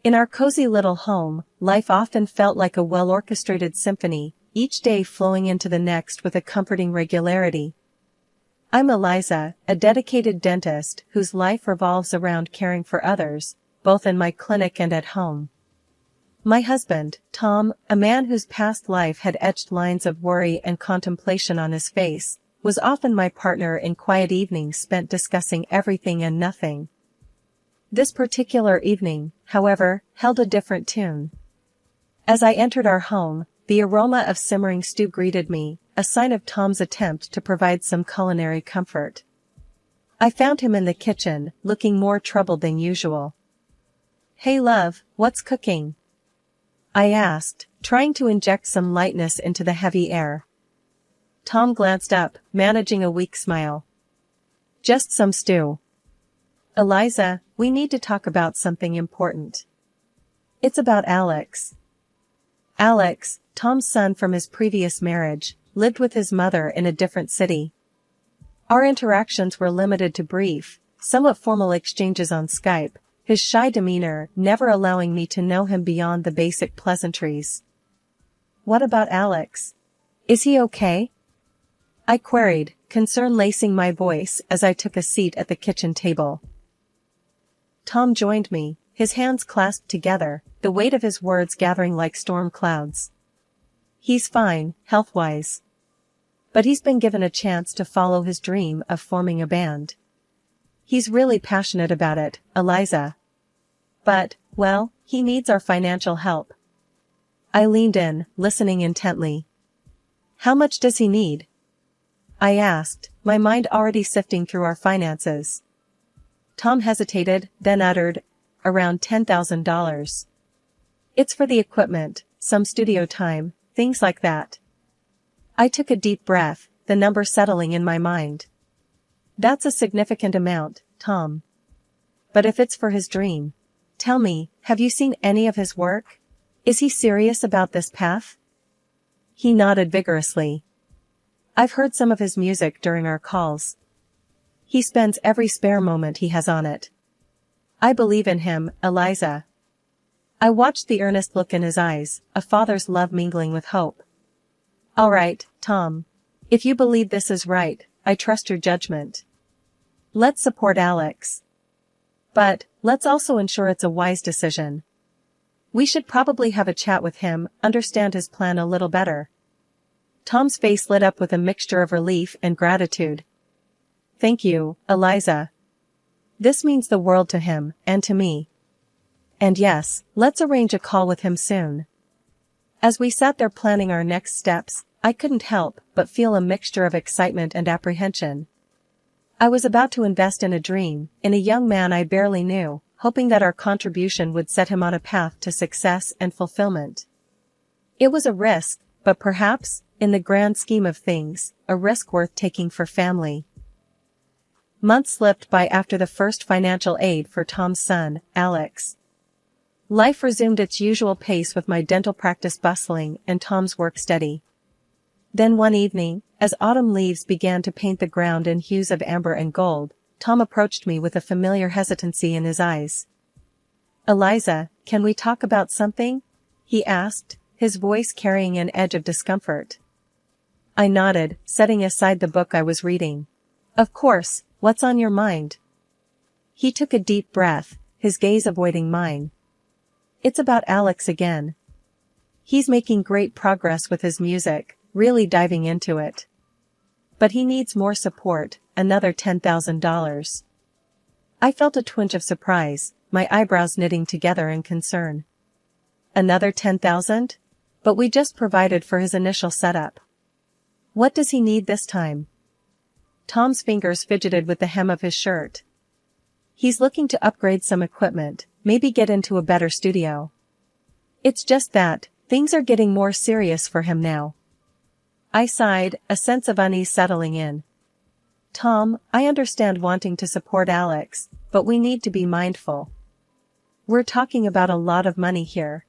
In our cozy little home, life often felt like a well-orchestrated symphony, each day flowing into the next with a comforting regularity. I'm Eliza, a dedicated dentist whose life revolves around caring for others, both in my clinic and at home. My husband, Tom, a man whose past life had etched lines of worry and contemplation on his face, was often my partner in quiet evenings spent discussing everything and nothing. This particular evening, however, held a different tune. As I entered our home, the aroma of simmering stew greeted me, a sign of Tom's attempt to provide some culinary comfort. I found him in the kitchen, looking more troubled than usual. "Hey love, what's cooking?" I asked, trying to inject some lightness into the heavy air. Tom glanced up, managing a weak smile. "Just some stew." "Eliza, we need to talk about something important." "It's about Alex." Alex, Tom's son from his previous marriage, lived with his mother in a different city. Our interactions were limited to brief, somewhat formal exchanges on Skype, his shy demeanor never allowing me to know him beyond the basic pleasantries. "What about Alex? Is he okay?" I queried, concern lacing my voice as I took a seat at the kitchen table. Tom joined me, his hands clasped together, the weight of his words gathering like storm clouds. "He's fine, health-wise. But he's been given a chance to follow his dream of forming a band. He's really passionate about it, Eliza. But, well, he needs our financial help." I leaned in, listening intently. "How much does he need?" I asked, my mind already sifting through our finances. Tom hesitated, then uttered, "Around $10,000. It's for the equipment, some studio time, things like that." I took a deep breath, the number settling in my mind. "That's a significant amount, Tom. But if it's for his dream, tell me, have you seen any of his work? Is he serious about this path?" He nodded vigorously. "I've heard some of his music during our calls. He spends every spare moment he has on it. I believe in him, Eliza." I watched the earnest look in his eyes, a father's love mingling with hope. "All right, Tom. If you believe this is right, I trust your judgment. Let's support Alex. But, let's also ensure it's a wise decision. We should probably have a chat with him, understand his plan a little better." Tom's face lit up with a mixture of relief and gratitude. "Thank you, Eliza. This means the world to him, and to me. And yes, let's arrange a call with him soon." As we sat there planning our next steps, I couldn't help but feel a mixture of excitement and apprehension. I was about to invest in a dream, in a young man I barely knew, hoping that our contribution would set him on a path to success and fulfillment. It was a risk, but perhaps, in the grand scheme of things, a risk worth taking for family. Months slipped by after the first financial aid for Tom's son, Alex. Life resumed its usual pace with my dental practice bustling and Tom's work steady. Then one evening, as autumn leaves began to paint the ground in hues of amber and gold, Tom approached me with a familiar hesitancy in his eyes. "Eliza, can we talk about something?" he asked, his voice carrying an edge of discomfort. I nodded, setting aside the book I was reading. "Of course, what's on your mind?" He took a deep breath, his gaze avoiding mine. "It's about Alex again. He's making great progress with his music, really diving into it. But he needs more support, another $10,000. I felt a twinge of surprise, my eyebrows knitting together in concern. "Another 10,000? But we just provided for his initial setup. What does he need this time?" Tom's fingers fidgeted with the hem of his shirt. "He's looking to upgrade some equipment, maybe get into a better studio. It's just that, things are getting more serious for him now." I sighed, a sense of unease settling in. "Tom, I understand wanting to support Alex, but we need to be mindful. We're talking about a lot of money here.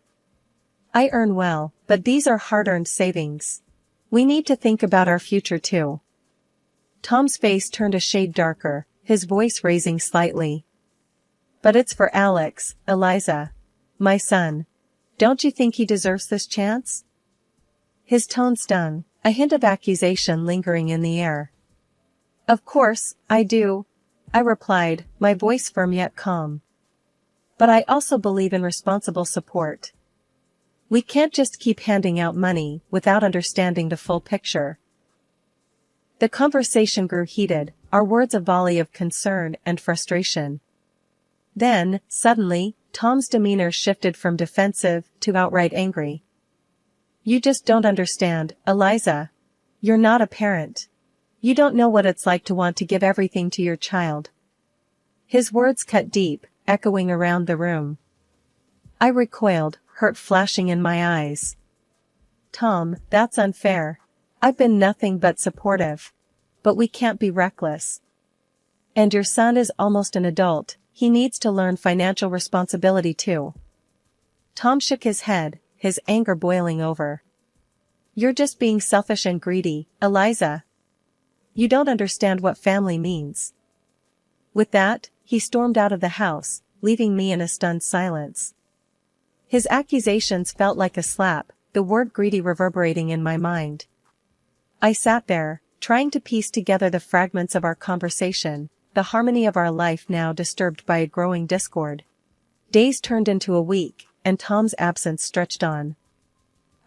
I earn well, but these are hard-earned savings. We need to think about our future too." Tom's face turned a shade darker, his voice raising slightly. "But it's for Alex, Eliza. my son. Don't you think he deserves this chance? His tone stung, a hint of accusation lingering in the air. Of course, I do, I replied, my voice firm yet calm. But I also believe in responsible support. We can't just keep handing out money without understanding the full picture. The conversation grew heated, our words a volley of concern and frustration. Then, suddenly, Tom's demeanor shifted from defensive to outright angry. You just don't understand, Eliza. You're not a parent. You don't know what it's like to want to give everything to your child. His words cut deep, echoing around the room. I recoiled, hurt flashing in my eyes. Tom, that's unfair. I've been nothing but supportive. But we can't be reckless. And your son is almost an adult, he needs to learn financial responsibility too. Tom shook his head, his anger boiling over. You're just being selfish and greedy, Eliza. You don't understand what family means. With that, he stormed out of the house, leaving me in a stunned silence. His accusations felt like a slap, the word greedy reverberating in my mind. I sat there, trying to piece together the fragments of our conversation, the harmony of our life now disturbed by a growing discord. Days turned into a week, and Tom's absence stretched on.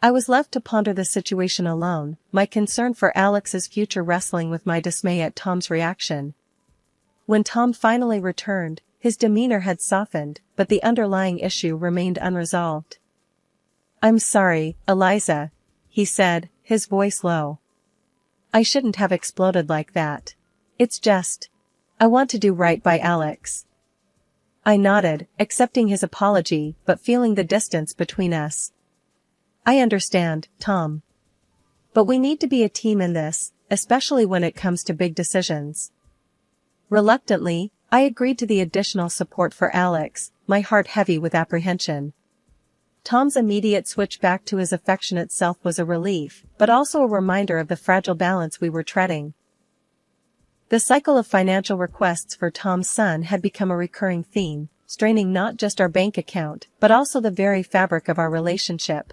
I was left to ponder the situation alone, my concern for Alex's future wrestling with my dismay at Tom's reaction. When Tom finally returned, his demeanor had softened, but the underlying issue remained unresolved. I'm sorry, Eliza, he said, his voice low. I shouldn't have exploded like that. It's just, I want to do right by Alex. I nodded, accepting his apology but feeling the distance between us. I understand, Tom. But we need to be a team in this, especially when it comes to big decisions. Reluctantly, I agreed to the additional support for Alex, my heart heavy with apprehension. Tom's immediate switch back to his affectionate self was a relief, but also a reminder of the fragile balance we were treading. The cycle of financial requests for Tom's son had become a recurring theme, straining not just our bank account, but also the very fabric of our relationship.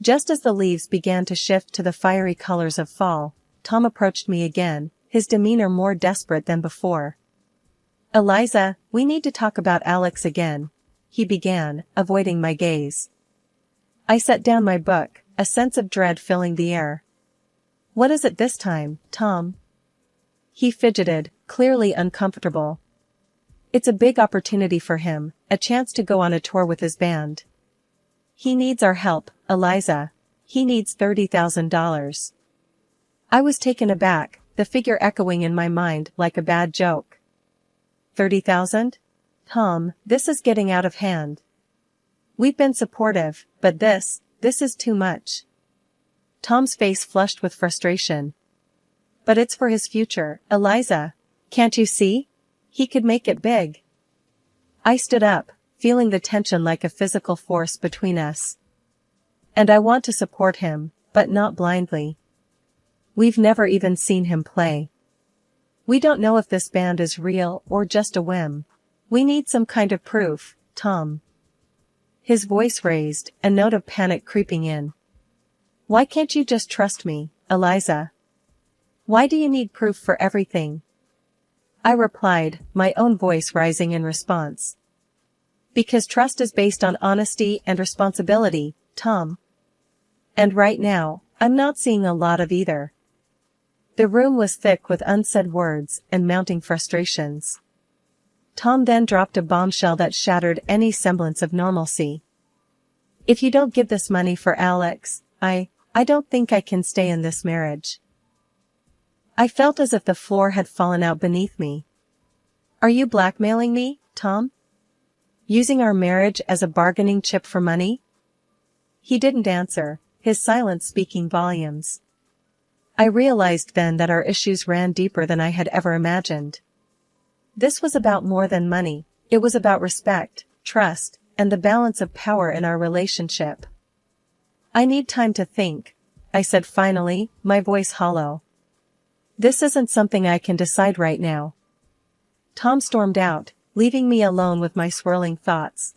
Just as the leaves began to shift to the fiery colors of fall, Tom approached me again, his demeanor more desperate than before. Eliza, we need to talk about Alex again, he began, avoiding my gaze. I set down my book, a sense of dread filling the air. What is it this time, Tom? He fidgeted, clearly uncomfortable. It's a big opportunity for him, a chance to go on a tour with his band. He needs our help, Eliza. He needs $30,000. I was taken aback, the figure echoing in my mind like a bad joke. 30,000? Tom, this is getting out of hand. We've been supportive, but this is too much. Tom's face flushed with frustration. But it's for his future, Eliza. Can't you see? He could make it big. I stood up, feeling the tension like a physical force between us. And I want to support him, but not blindly. We've never even seen him play. We don't know if this band is real or just a whim. We need some kind of proof, Tom. His voice raised, a note of panic creeping in. Why can't you just trust me, Eliza? Why do you need proof for everything? I replied, my own voice rising in response. Because trust is based on honesty and responsibility, Tom. And right now, I'm not seeing a lot of either. The room was thick with unsaid words and mounting frustrations. Tom then dropped a bombshell that shattered any semblance of normalcy. If you don't give this money for Alex, I don't think I can stay in this marriage. I felt as if the floor had fallen out beneath me. Are you blackmailing me, Tom? Using our marriage as a bargaining chip for money? He didn't answer, his silence speaking volumes. I realized then that our issues ran deeper than I had ever imagined. This was about more than money, it was about respect, trust, and the balance of power in our relationship. I need time to think, I said finally, my voice hollow. This isn't something I can decide right now. Tom stormed out, leaving me alone with my swirling thoughts.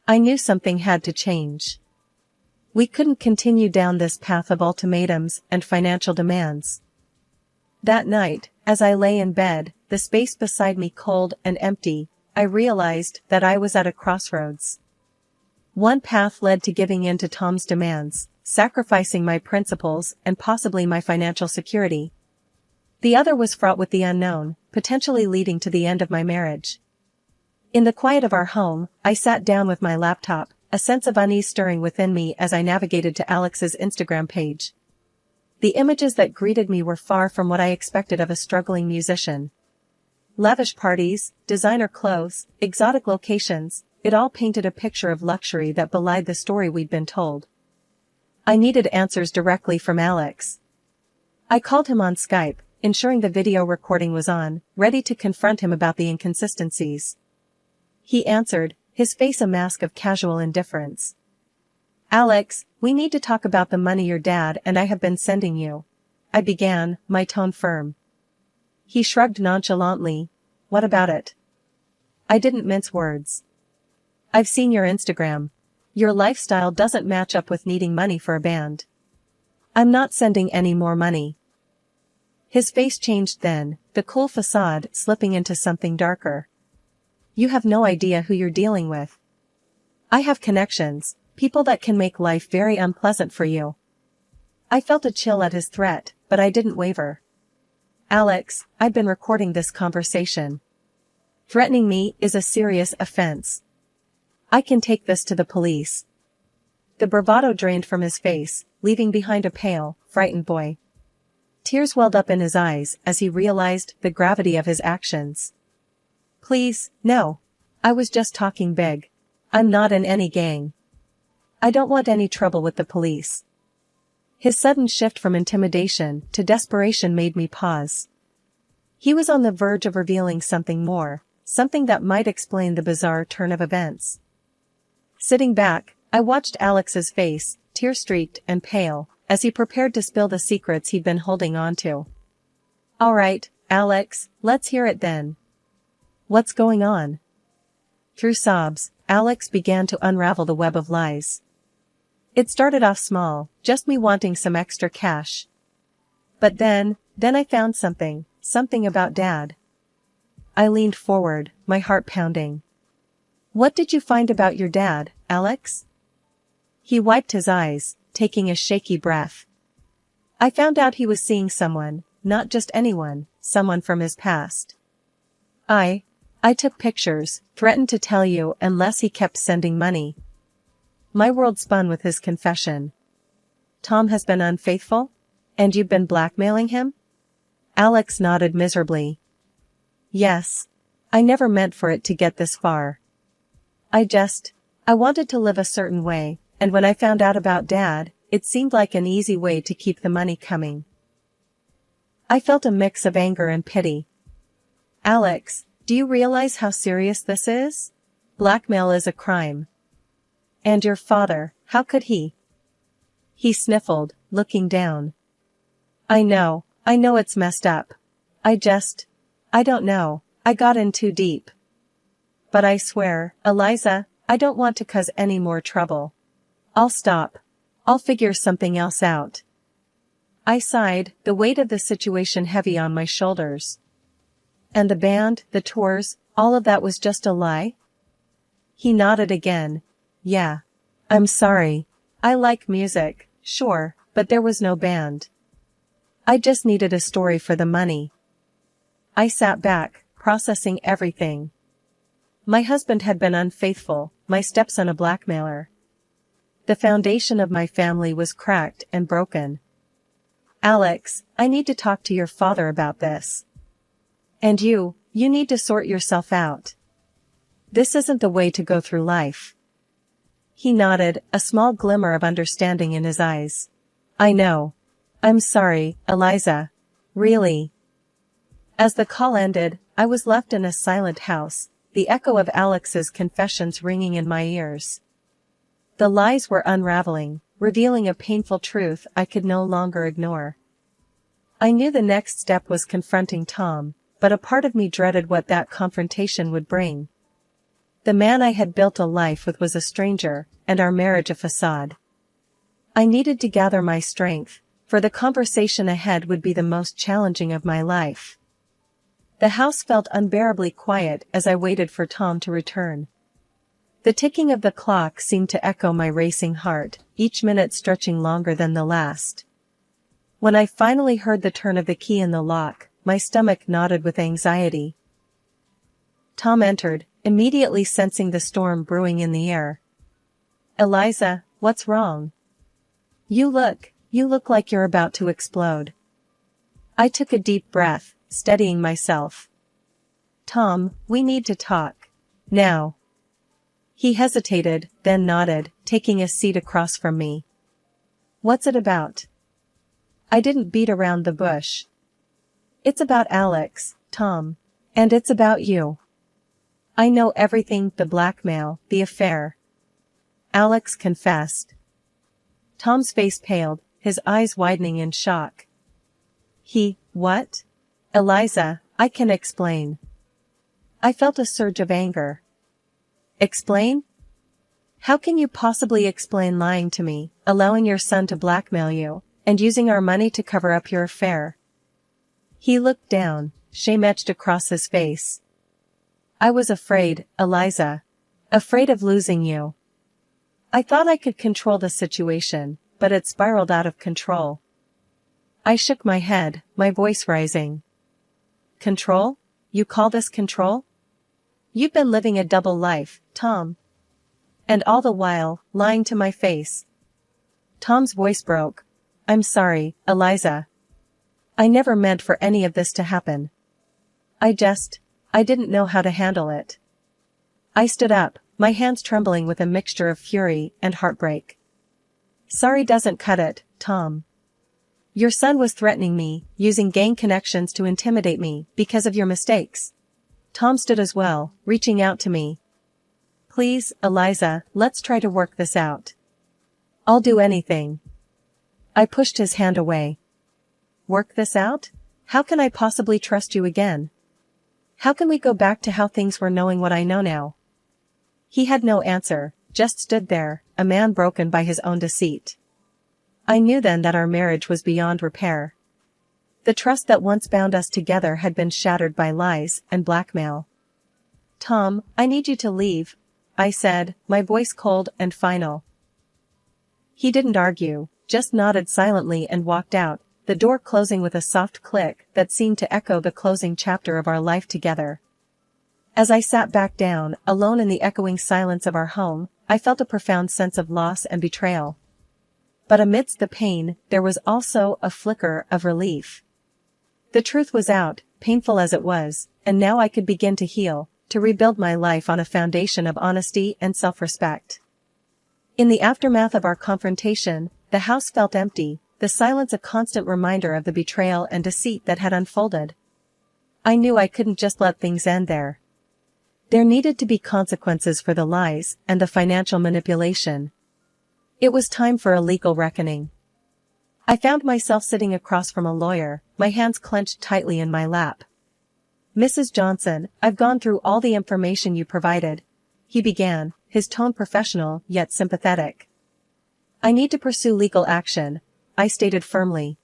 I knew something had to change. We couldn't continue down this path of ultimatums and financial demands. That night, as I lay in bed, the space beside me cold and empty, I realized that I was at a crossroads. One path led to giving in to Tom's demands, sacrificing my principles and possibly my financial security. The other was fraught with the unknown, potentially leading to the end of my marriage. In the quiet of our home, I sat down with my laptop, a sense of unease stirring within me as I navigated to Alex's Instagram page. The images that greeted me were far from what I expected of a struggling musician. Lavish parties, designer clothes, exotic locations, it all painted a picture of luxury that belied the story we'd been told. I needed answers directly from Alex. I called him on Skype, ensuring the video recording was on, ready to confront him about the inconsistencies. He answered, his face a mask of casual indifference. "Alex, we need to talk about the money your dad and I have been sending you," I began, my tone firm. He shrugged nonchalantly. "What about it?" I didn't mince words. "I've seen your Instagram. Your lifestyle doesn't match up with needing money for a band. I'm not sending any more money." His face changed then, the cool facade slipping into something darker. "You have no idea who you're dealing with. I have connections, people that can make life very unpleasant for you." I felt a chill at his threat, but I didn't waver. "Alex, I've been recording this conversation. Threatening me is a serious offense. I can take this to the police." The bravado drained from his face, leaving behind a pale, frightened boy. Tears welled up in his eyes as he realized the gravity of his actions. "Please, no. I was just talking big. I'm not in any gang. I don't want any trouble with the police." His sudden shift from intimidation to desperation made me pause. He was on the verge of revealing something more, something that might explain the bizarre turn of events. Sitting back, I watched Alex's face, tear-streaked and pale, as he prepared to spill the secrets he'd been holding on to. "All right, Alex, let's hear it then. What's going on?" Through sobs, Alex began to unravel the web of lies. "It started off small, just me wanting some extra cash. But then I found something about Dad." I leaned forward, my heart pounding. "What did you find about your dad, Alex?" He wiped his eyes, taking a shaky breath. "I found out he was seeing someone, not just anyone, someone from his past. I took pictures, threatened to tell you unless he kept sending money." My world spun with his confession. "Tom has been unfaithful? And you've been blackmailing him?" Alex nodded miserably. "Yes. I never meant for it to get this far. I wanted to live a certain way, and when I found out about Dad, it seemed like an easy way to keep the money coming." I felt a mix of anger and pity. "Alex, do you realize how serious this is? Blackmail is a crime. And your father, how could he?" He sniffled, looking down. I know it's messed up. I don't know, I got in too deep. But I swear, Eliza, I don't want to cause any more trouble. I'll stop. I'll figure something else out." I sighed, the weight of the situation heavy on my shoulders. "And the band, the tours, all of that was just a lie?" He nodded again. "Yeah. I'm sorry. I like music, sure, but there was no band. I just needed a story for the money." I sat back, processing everything. My husband had been unfaithful, my stepson a blackmailer. The foundation of my family was cracked and broken. "Alex, I need to talk to your father about this. And you need to sort yourself out. This isn't the way to go through life." He nodded, a small glimmer of understanding in his eyes. "I know. I'm sorry, Eliza. Really." As the call ended, I was left in a silent house, the echo of Alex's confessions ringing in my ears. The lies were unraveling, revealing a painful truth I could no longer ignore. I knew the next step was confronting Tom, but a part of me dreaded what that confrontation would bring. The man I had built a life with was a stranger, and our marriage a facade. I needed to gather my strength, for the conversation ahead would be the most challenging of my life. The house felt unbearably quiet as I waited for Tom to return. The ticking of the clock seemed to echo my racing heart, each minute stretching longer than the last. When I finally heard the turn of the key in the lock, my stomach knotted with anxiety. Tom entered, immediately sensing the storm brewing in the air. "Eliza, what's wrong? You look like you're about to explode." I took a deep breath, steadying myself. "Tom, we need to talk. Now." He hesitated, then nodded, taking a seat across from me. "What's it about?" I didn't beat around the bush. "It's about Alex, Tom. And it's about you. I know everything, the blackmail, the affair." Alex confessed. Tom's face paled, his eyes widening in shock. What? "Eliza, I can explain." I felt a surge of anger. "Explain? How can you possibly explain lying to me, allowing your son to blackmail you, and using our money to cover up your affair?" He looked down, shame etched across his face. "I was afraid, Eliza. Afraid of losing you. I thought I could control the situation, but it spiraled out of control." I shook my head, my voice rising. "Control? You call this control? You've been living a double life, Tom. And all the while, lying to my face." Tom's voice broke. "I'm sorry, Eliza. I never meant for any of this to happen. I didn't know how to handle it." I stood up, my hands trembling with a mixture of fury and heartbreak. "Sorry doesn't cut it, Tom. Your son was threatening me, using gang connections to intimidate me, because of your mistakes." Tom stood as well, reaching out to me. "Please, Eliza, let's try to work this out. I'll do anything." I pushed his hand away. "Work this out? How can I possibly trust you again? How can we go back to how things were knowing what I know now?" He had no answer, just stood there, a man broken by his own deceit. I knew then that our marriage was beyond repair. The trust that once bound us together had been shattered by lies and blackmail. "Tom, I need you to leave," I said, my voice cold and final. He didn't argue, just nodded silently and walked out, the door closing with a soft click that seemed to echo the closing chapter of our life together. As I sat back down, alone in the echoing silence of our home, I felt a profound sense of loss and betrayal. But amidst the pain, there was also a flicker of relief. The truth was out, painful as it was, and now I could begin to heal, to rebuild my life on a foundation of honesty and self-respect. In the aftermath of our confrontation, the house felt empty, the silence a constant reminder of the betrayal and deceit that had unfolded. I knew I couldn't just let things end there. There needed to be consequences for the lies and the financial manipulation. It was time for a legal reckoning. I found myself sitting across from a lawyer, my hands clenched tightly in my lap. "Mrs. Johnson, I've gone through all the information you provided," he began, his tone professional yet sympathetic. "I need to pursue legal action," I stated firmly.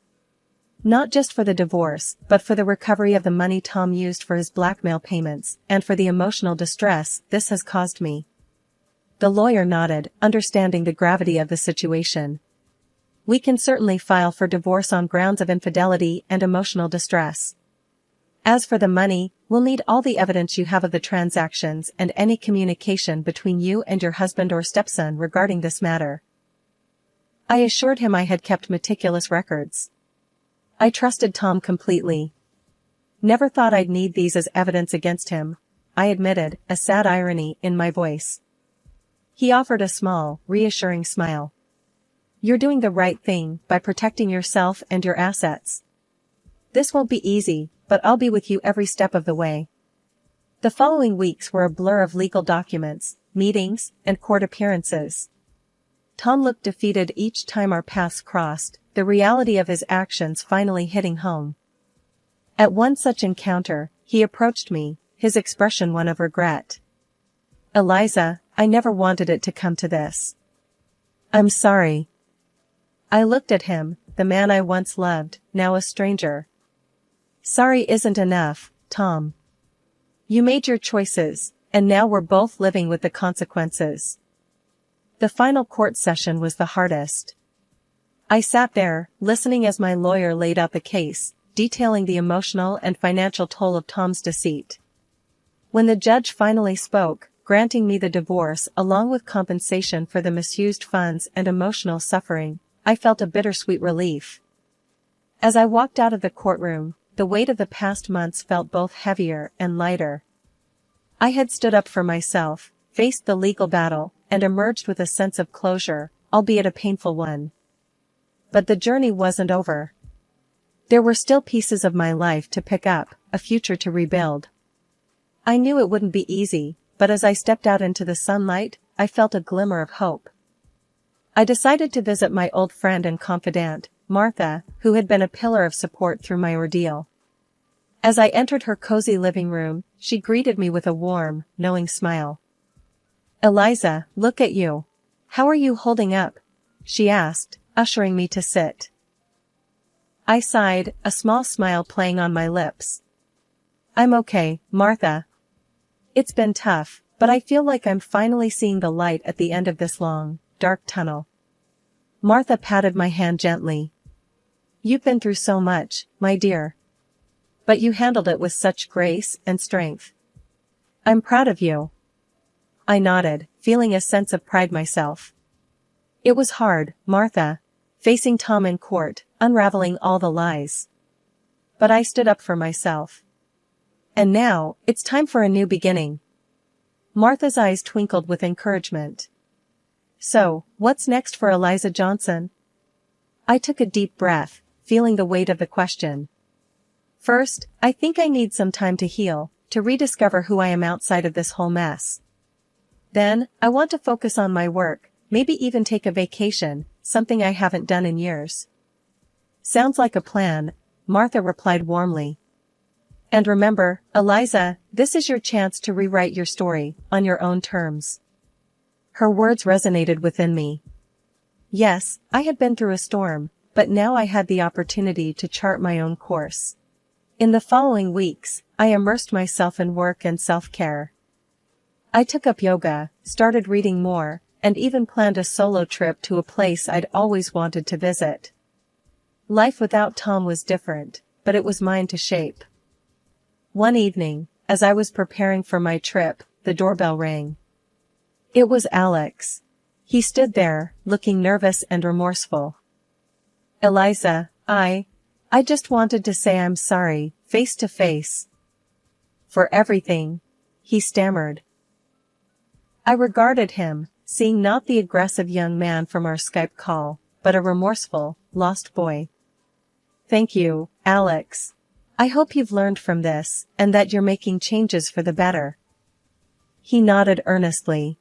"Not just for the divorce, but for the recovery of the money Tom used for his blackmail payments, and for the emotional distress this has caused me." The lawyer nodded, understanding the gravity of the situation. "We can certainly file for divorce on grounds of infidelity and emotional distress. As for the money, we'll need all the evidence you have of the transactions and any communication between you and your husband or stepson regarding this matter." I assured him I had kept meticulous records. I trusted Tom completely. "Never thought I'd need these as evidence against him," I admitted, a sad irony in my voice. He offered a small, reassuring smile. "You're doing the right thing by protecting yourself and your assets. This won't be easy, but I'll be with you every step of the way." The following weeks were a blur of legal documents, meetings, and court appearances. Tom looked defeated each time our paths crossed, the reality of his actions finally hitting home. At one such encounter, he approached me, his expression one of regret. Eliza, I never wanted it to come to this. I'm sorry. I looked at him, the man I once loved, now a stranger. Sorry isn't enough, Tom. You made your choices, and now we're both living with the consequences. The final court session was the hardest. I sat there, listening as my lawyer laid out the case, detailing the emotional and financial toll of Tom's deceit. When the judge finally spoke, granting me the divorce along with compensation for the misused funds and emotional suffering, I felt a bittersweet relief. As I walked out of the courtroom, the weight of the past months felt both heavier and lighter. I had stood up for myself, faced the legal battle, and emerged with a sense of closure, albeit a painful one. But the journey wasn't over. There were still pieces of my life to pick up, a future to rebuild. I knew it wouldn't be easy, but as I stepped out into the sunlight, I felt a glimmer of hope. I decided to visit my old friend and confidant, Martha, who had been a pillar of support through my ordeal. As I entered her cozy living room, she greeted me with a warm, knowing smile. "Eliza, look at you. How are you holding up?" she asked, ushering me to sit. I sighed, a small smile playing on my lips. "I'm okay, Martha. It's been tough, but I feel like I'm finally seeing the light at the end of this long, dark tunnel." Martha patted my hand gently. "You've been through so much, my dear. But you handled it with such grace and strength. I'm proud of you." I nodded, feeling a sense of pride myself. It was hard, Martha, facing Tom in court, unraveling all the lies. But I stood up for myself. And now, it's time for a new beginning. Martha's eyes twinkled with encouragement. "So, what's next for Eliza Johnson?" I took a deep breath, feeling the weight of the question. "First, I think I need some time to heal, to rediscover who I am outside of this whole mess. Then, I want to focus on my work, maybe even take a vacation, something I haven't done in years." "Sounds like a plan," Martha replied warmly. "And remember, Eliza, this is your chance to rewrite your story, on your own terms." Her words resonated within me. Yes, I had been through a storm, but now I had the opportunity to chart my own course. In the following weeks, I immersed myself in work and self-care. I took up yoga, started reading more, and even planned a solo trip to a place I'd always wanted to visit. Life without Tom was different, but it was mine to shape. One evening, as I was preparing for my trip, the doorbell rang. It was Alex. He stood there, looking nervous and remorseful. "Eliza, I just wanted to say I'm sorry, face to face. For everything," he stammered. I regarded him, seeing not the aggressive young man from our Skype call, but a remorseful, lost boy. "Thank you, Alex. I hope you've learned from this, and that you're making changes for the better." He nodded earnestly.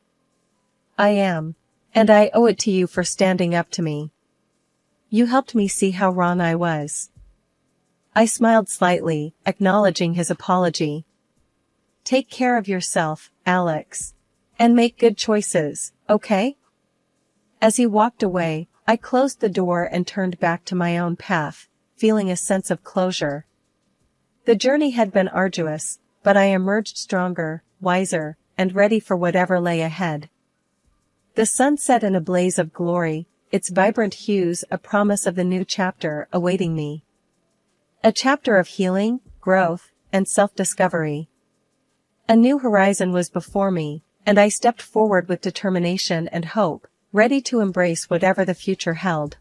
"I am. And I owe it to you for standing up to me. You helped me see how wrong I was." I smiled slightly, acknowledging his apology. "Take care of yourself, Alex. And make good choices, okay?" As he walked away, I closed the door and turned back to my own path, feeling a sense of closure. The journey had been arduous, but I emerged stronger, wiser, and ready for whatever lay ahead. The sun set in a blaze of glory, its vibrant hues a promise of the new chapter awaiting me. A chapter of healing, growth, and self-discovery. A new horizon was before me, and I stepped forward with determination and hope, ready to embrace whatever the future held.